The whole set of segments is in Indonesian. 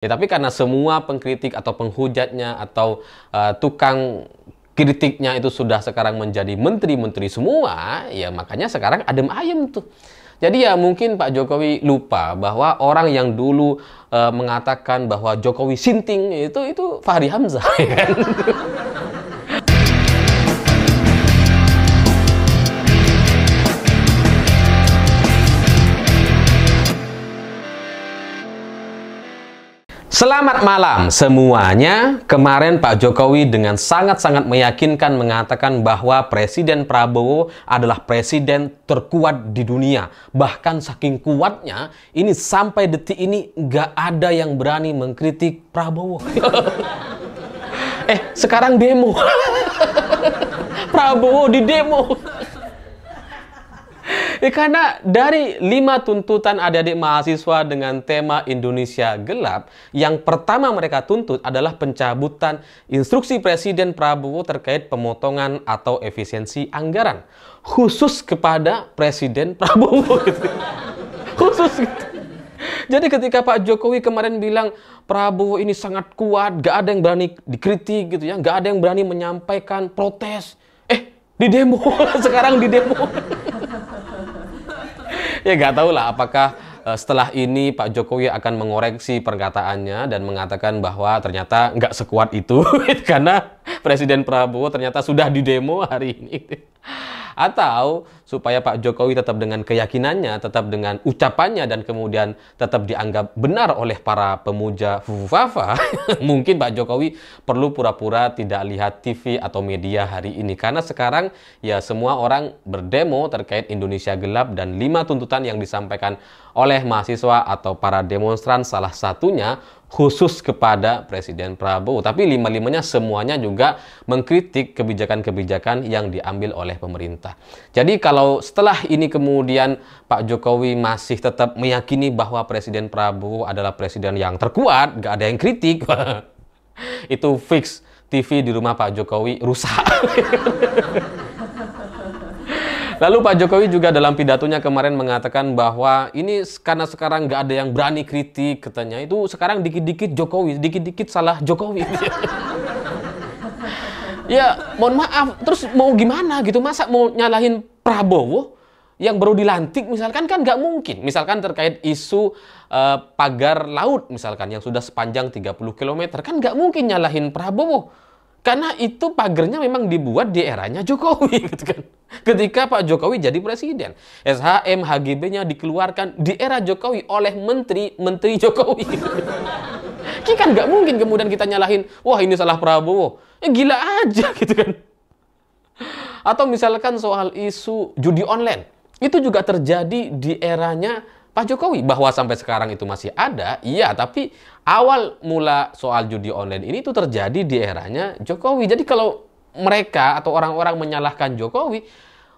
Ya, tapi karena semua pengkritik atau penghujatnya atau tukang kritiknya itu sudah sekarang menjadi menteri-menteri semua, ya makanya sekarang adem ayem tuh. Jadi ya mungkin Pak Jokowi lupa bahwa orang yang dulu mengatakan bahwa Jokowi sinting itu Fahri Hamzah, ya kan? Selamat malam semuanya. Kemarin Pak Jokowi dengan sangat-sangat meyakinkan mengatakan bahwa Presiden Prabowo adalah presiden terkuat di dunia. Bahkan saking kuatnya, ini sampai detik ini nggak ada yang berani mengkritik Prabowo. Sekarang demo. Prabowo di demo. Karena dari 5 tuntutan adik-adik mahasiswa dengan tema Indonesia Gelap, yang pertama mereka tuntut adalah pencabutan instruksi Presiden Prabowo terkait pemotongan atau efisiensi anggaran. Khusus kepada Presiden Prabowo. Gitu. Khusus gitu. Jadi ketika Pak Jokowi kemarin bilang Prabowo ini sangat kuat, gak ada yang berani dikritik gitu ya, gak ada yang berani menyampaikan protes. Di demo, sekarang di demo. Ya nggak tahu lah apakah setelah ini Pak Jokowi akan mengoreksi perkataannya dan mengatakan bahwa ternyata nggak sekuat itu karena Presiden Prabowo ternyata sudah di demo hari ini. Atau supaya Pak Jokowi tetap dengan keyakinannya, tetap dengan ucapannya dan kemudian tetap dianggap benar oleh para pemuja Fufafa, mungkin Pak Jokowi perlu pura-pura tidak lihat TV atau media hari ini. Karena sekarang ya semua orang berdemo terkait Indonesia Gelap dan 5 tuntutan yang disampaikan oleh mahasiswa atau para demonstran, salah satunya khusus kepada Presiden Prabowo. Tapi 5-5-nya semuanya juga mengkritik kebijakan-kebijakan yang diambil oleh pemerintah. Jadi kalau setelah ini kemudian Pak Jokowi masih tetap meyakini bahwa Presiden Prabowo adalah presiden yang terkuat, gak ada yang kritik, itu fix TV di rumah Pak Jokowi rusak. Lalu Pak Jokowi juga dalam pidatonya kemarin mengatakan bahwa ini karena sekarang nggak ada yang berani kritik, katanya itu sekarang dikit-dikit Jokowi, dikit-dikit salah Jokowi. Ya mohon maaf, terus mau gimana gitu, masa mau nyalahin Prabowo yang baru dilantik misalkan, kan nggak mungkin. Misalkan terkait isu pagar laut misalkan yang sudah sepanjang 30 km, kan nggak mungkin nyalahin Prabowo. Karena itu pagernya memang dibuat di eranya Jokowi, gitu kan. Ketika Pak Jokowi jadi presiden, SHM, HGB-nya dikeluarkan di era Jokowi oleh menteri Jokowi. Kan nggak mungkin kemudian kita nyalahin, wah ini salah Prabowo. Gila aja, gitu kan. Atau misalkan soal isu judi online, itu juga terjadi di eranya Pak Jokowi. Bahwa sampai sekarang itu masih ada, iya, tapi awal mula soal judi online ini tuh terjadi di eranya Jokowi. Jadi kalau mereka atau orang-orang menyalahkan Jokowi,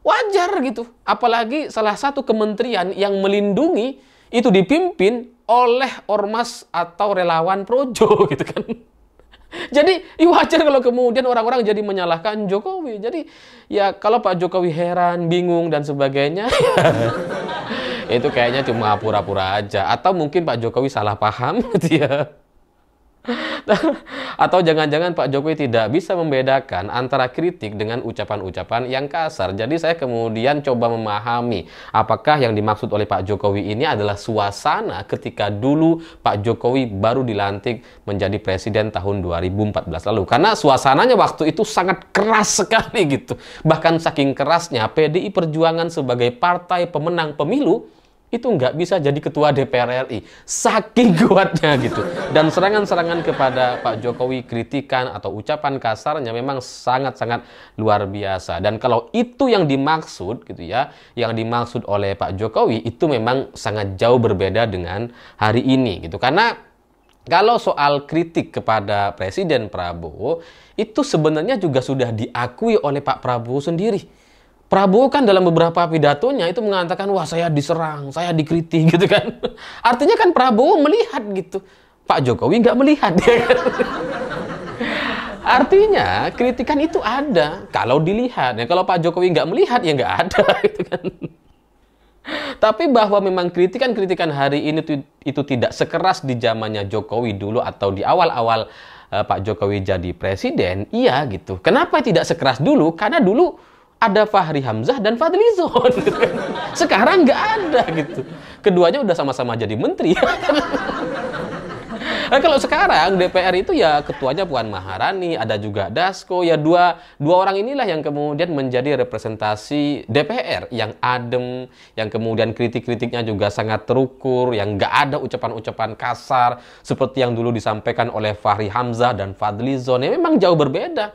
wajar gitu. Apalagi salah satu kementerian yang melindungi itu dipimpin oleh ormas atau relawan projo, gitu kan. Jadi wajar kalau kemudian orang-orang jadi menyalahkan Jokowi. Jadi ya kalau Pak Jokowi heran, bingung dan sebagainya, itu kayaknya cuma pura-pura aja. Atau mungkin Pak Jokowi salah paham gitu ya. Atau jangan-jangan Pak Jokowi tidak bisa membedakan antara kritik dengan ucapan-ucapan yang kasar. Jadi saya kemudian coba memahami apakah yang dimaksud oleh Pak Jokowi ini adalah suasana ketika dulu Pak Jokowi baru dilantik menjadi presiden tahun 2014 lalu. Karena suasananya waktu itu sangat keras sekali gitu. Bahkan saking kerasnya PDI Perjuangan sebagai partai pemenang pemilu itu nggak bisa jadi ketua DPR RI. Saking kuatnya gitu. Dan serangan-serangan kepada Pak Jokowi, kritikan atau ucapan kasarnya memang sangat-sangat luar biasa. Dan kalau itu yang dimaksud gitu ya, yang dimaksud oleh Pak Jokowi, itu memang sangat jauh berbeda dengan hari ini gitu. Karena kalau soal kritik kepada Presiden Prabowo, itu sebenarnya juga sudah diakui oleh Pak Prabowo sendiri. Prabowo kan dalam beberapa pidatonya itu mengatakan, wah saya diserang, saya dikritik gitu kan. Artinya kan Prabowo melihat gitu. Pak Jokowi nggak melihat. Artinya kritikan itu ada kalau dilihat. Ya, kalau Pak Jokowi nggak melihat ya nggak ada gitu kan. Tapi bahwa memang kritikan-kritikan hari ini itu tidak sekeras di zamannya Jokowi dulu atau di awal-awal Pak Jokowi jadi presiden, iya gitu. Kenapa tidak sekeras dulu? Karena dulu ada Fahri Hamzah dan Fadlizon. Gitu. Sekarang nggak ada gitu. Keduanya udah sama-sama jadi menteri. Nah, kalau sekarang DPR itu ya ketuanya Puan Maharani, ada juga Dasko, ya dua orang inilah yang kemudian menjadi representasi DPR yang adem, yang kemudian kritik-kritiknya juga sangat terukur, yang nggak ada ucapan-ucapan kasar seperti yang dulu disampaikan oleh Fahri Hamzah dan Fadlizon. Ya memang jauh berbeda.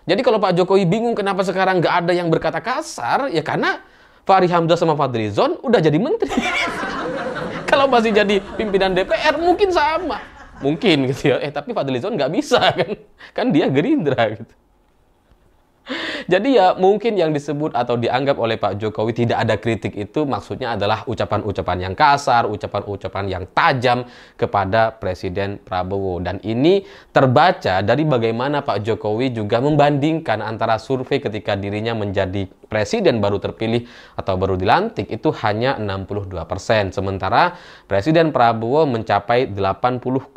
Jadi kalau Pak Jokowi bingung kenapa sekarang nggak ada yang berkata kasar, ya karena Fahri Hamzah sama Fadlizon udah jadi menteri. Kalau masih jadi pimpinan DPR mungkin sama. Mungkin gitu ya, tapi Fadlizon nggak bisa kan dia Gerindra gitu. Jadi ya mungkin yang disebut atau dianggap oleh Pak Jokowi tidak ada kritik itu maksudnya adalah ucapan-ucapan yang kasar, ucapan-ucapan yang tajam kepada Presiden Prabowo. Dan ini terbaca dari bagaimana Pak Jokowi juga membandingkan antara survei ketika dirinya menjadi presiden baru terpilih atau baru dilantik itu hanya 62%. Sementara Presiden Prabowo mencapai 80,9%.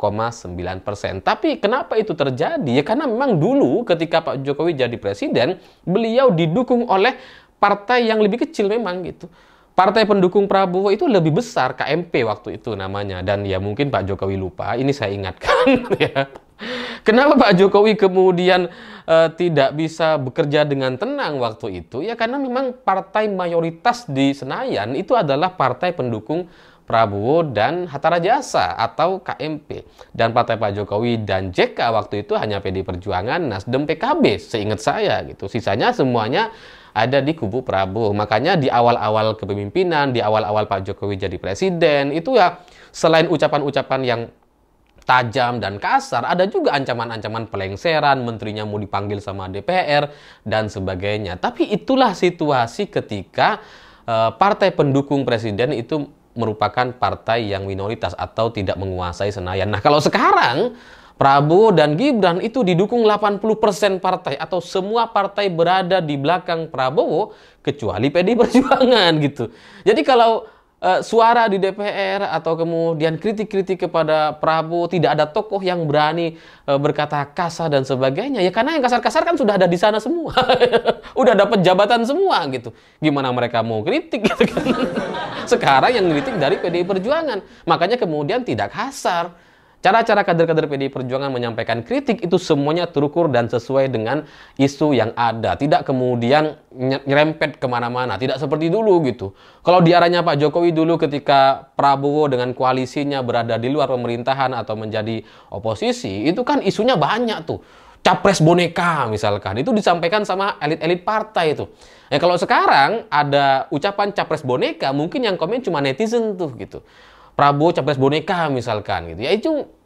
Tapi kenapa itu terjadi? Ya karena memang dulu ketika Pak Jokowi jadi presiden, beliau didukung oleh partai yang lebih kecil memang gitu. Partai pendukung Prabowo itu lebih besar, KMP waktu itu namanya. Dan ya mungkin Pak Jokowi lupa, ini saya ingatkan ya. Kenapa Pak Jokowi kemudian tidak bisa bekerja dengan tenang waktu itu? Ya karena memang partai mayoritas di Senayan itu adalah partai pendukung Prabowo dan Hatta Rajasa atau KMP. Dan partai Pak Jokowi dan JK waktu itu hanya PD Perjuangan, Nasdem, PKB, seingat saya gitu. Sisanya semuanya ada di kubu Prabowo. Makanya di awal-awal kepemimpinan, di awal-awal Pak Jokowi jadi presiden, itu ya selain ucapan-ucapan yang tajam dan kasar, ada juga ancaman-ancaman pelengseran, menterinya mau dipanggil sama DPR, dan sebagainya. Tapi itulah situasi ketika partai pendukung presiden itu merupakan partai yang minoritas atau tidak menguasai Senayan. Nah, kalau sekarang Prabowo dan Gibran itu didukung 80% partai atau semua partai berada di belakang Prabowo kecuali PD Perjuangan gitu. Jadi kalau suara di DPR atau kemudian kritik-kritik kepada Prabowo tidak ada tokoh yang berani berkata kasar dan sebagainya, ya karena yang kasar-kasar kan sudah ada di sana semua. Udah dapat jabatan semua gitu. Gimana mereka mau kritik gitu kan. Sekarang yang kritik dari PDI Perjuangan. Makanya kemudian tidak kasar. Cara-cara kader-kader PDI Perjuangan menyampaikan kritik itu semuanya terukur dan sesuai dengan isu yang ada. Tidak kemudian nyerempet kemana-mana. Tidak seperti dulu gitu. Kalau di arahnya Pak Jokowi dulu ketika Prabowo dengan koalisinya berada di luar pemerintahan atau menjadi oposisi, itu kan isunya banyak tuh. Capres boneka misalkan. Itu disampaikan sama elit-elit partai itu. Ya kalau sekarang ada ucapan capres boneka, mungkin yang komen cuma netizen tuh gitu. Prabowo capres boneka misalkan gitu.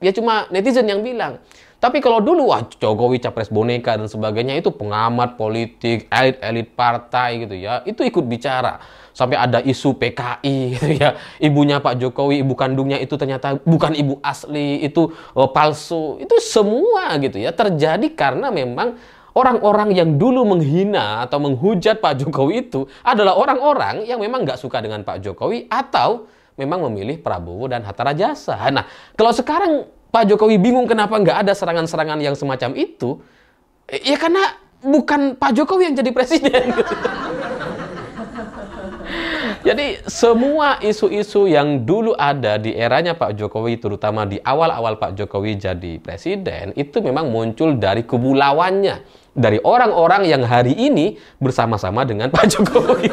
Ya cuma netizen yang bilang. Tapi kalau dulu wah Jokowi capres boneka dan sebagainya itu pengamat politik, elit-elit partai gitu ya. Itu ikut bicara. Sampai ada isu PKI gitu ya. Ibunya Pak Jokowi, ibu kandungnya itu ternyata bukan ibu asli, itu palsu. Itu semua gitu ya terjadi karena memang orang-orang yang dulu menghina atau menghujat Pak Jokowi itu adalah orang-orang yang memang nggak suka dengan Pak Jokowi atau memang memilih Prabowo dan Hatta Rajasa. Nah, kalau sekarang Pak Jokowi bingung kenapa nggak ada serangan-serangan yang semacam itu, ya karena bukan Pak Jokowi yang jadi presiden. Jadi semua isu-isu yang dulu ada di eranya Pak Jokowi, terutama di awal-awal Pak Jokowi jadi presiden, itu memang muncul dari kubu lawannya. Dari orang-orang yang hari ini bersama-sama dengan Pak Jokowi.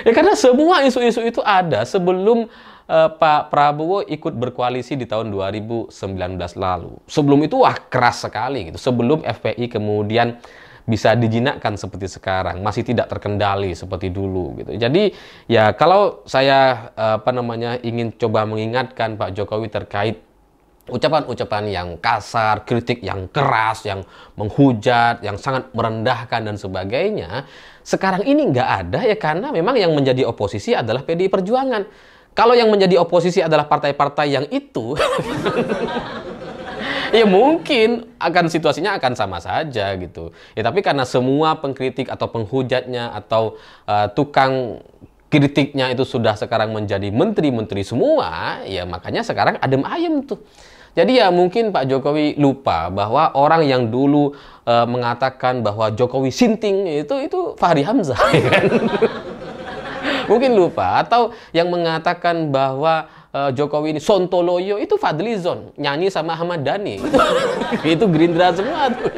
Ya karena semua isu-isu itu ada sebelum Pak Prabowo ikut berkoalisi di tahun 2019 lalu. Sebelum itu wah keras sekali gitu. Sebelum FPI kemudian bisa dijinakkan seperti sekarang, masih tidak terkendali seperti dulu gitu. Jadi ya kalau saya ingin coba mengingatkan Pak Jokowi terkait ucapan-ucapan yang kasar, kritik yang keras, yang menghujat, yang sangat merendahkan dan sebagainya, sekarang ini nggak ada ya karena memang yang menjadi oposisi adalah PDI Perjuangan. Kalau yang menjadi oposisi adalah partai-partai yang itu, ya mungkin situasinya akan sama saja gitu. Ya tapi karena semua pengkritik atau penghujatnya atau tukang kritiknya itu sudah sekarang menjadi menteri-menteri semua, ya makanya sekarang adem ayem tuh. Jadi ya mungkin Pak Jokowi lupa bahwa orang yang dulu mengatakan bahwa Jokowi sinting itu Fahri Hamzah, ya kan? Mungkin lupa. Atau yang mengatakan bahwa Jokowi ini sontoloyo itu Fadlizon, nyanyi sama Ahmad Dhani. Itu Gerindra semua tuh.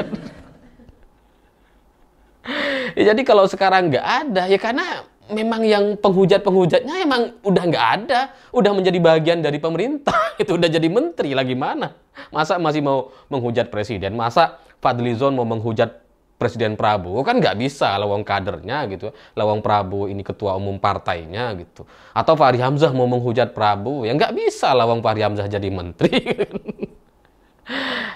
Ya, jadi kalau sekarang nggak ada, ya karena memang yang penghujat-penghujatnya emang udah nggak ada, udah menjadi bagian dari pemerintah, itu udah jadi menteri lagi mana? Masa masih mau menghujat presiden? Masa Fadlizon mau menghujat Presiden Prabowo? Kan nggak bisa, lawang kadernya gitu, lawang Prabowo ini ketua umum partainya gitu. Atau Fahri Hamzah mau menghujat Prabowo, ya nggak bisa, lawang Fahri Hamzah jadi menteri.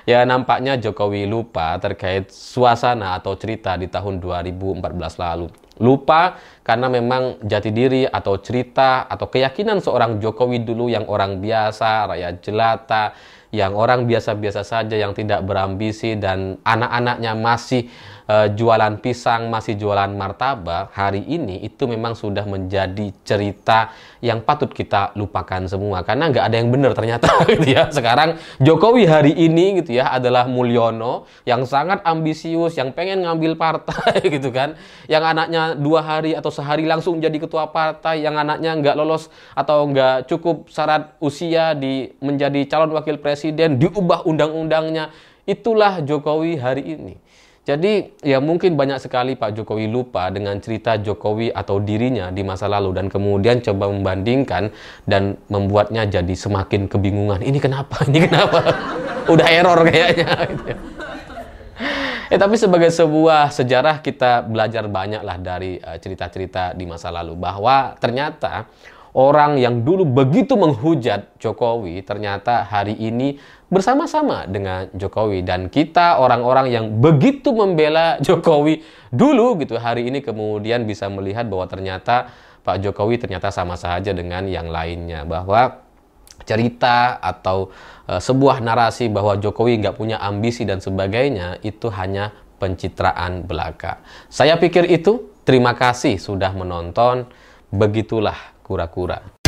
Ya nampaknya Jokowi lupa terkait suasana atau cerita di tahun 2014 lalu. Lupa karena memang jati diri atau cerita atau keyakinan seorang Jokowi dulu yang orang biasa, rakyat jelata, yang orang biasa-biasa saja yang tidak berambisi dan anak-anaknya masih jualan pisang, masih jualan martabak, hari ini itu memang sudah menjadi cerita yang patut kita lupakan semua karena nggak ada yang benar ternyata gitu ya. Sekarang Jokowi hari ini gitu ya adalah Mulyono yang sangat ambisius, yang pengen ngambil partai gitu kan, yang anaknya 2 hari atau sehari langsung jadi ketua partai, yang anaknya nggak lolos atau nggak cukup syarat usia menjadi calon wakil presiden, diubah undang-undangnya. Itulah Jokowi hari ini. Jadi ya mungkin banyak sekali Pak Jokowi lupa dengan cerita Jokowi atau dirinya di masa lalu dan kemudian coba membandingkan dan membuatnya jadi semakin kebingungan. Ini kenapa? Ini kenapa? Udah error kayaknya. Tapi sebagai sebuah sejarah kita belajar banyak lah dari cerita-cerita di masa lalu bahwa ternyata orang yang dulu begitu menghujat Jokowi ternyata hari ini bersama-sama dengan Jokowi, dan kita orang-orang yang begitu membela Jokowi dulu gitu hari ini kemudian bisa melihat bahwa ternyata Pak Jokowi ternyata sama saja dengan yang lainnya, bahwa cerita atau sebuah narasi bahwa Jokowi nggak punya ambisi dan sebagainya itu hanya pencitraan belaka. Saya pikir itu. Terima kasih sudah menonton. Begitulah kura-kura.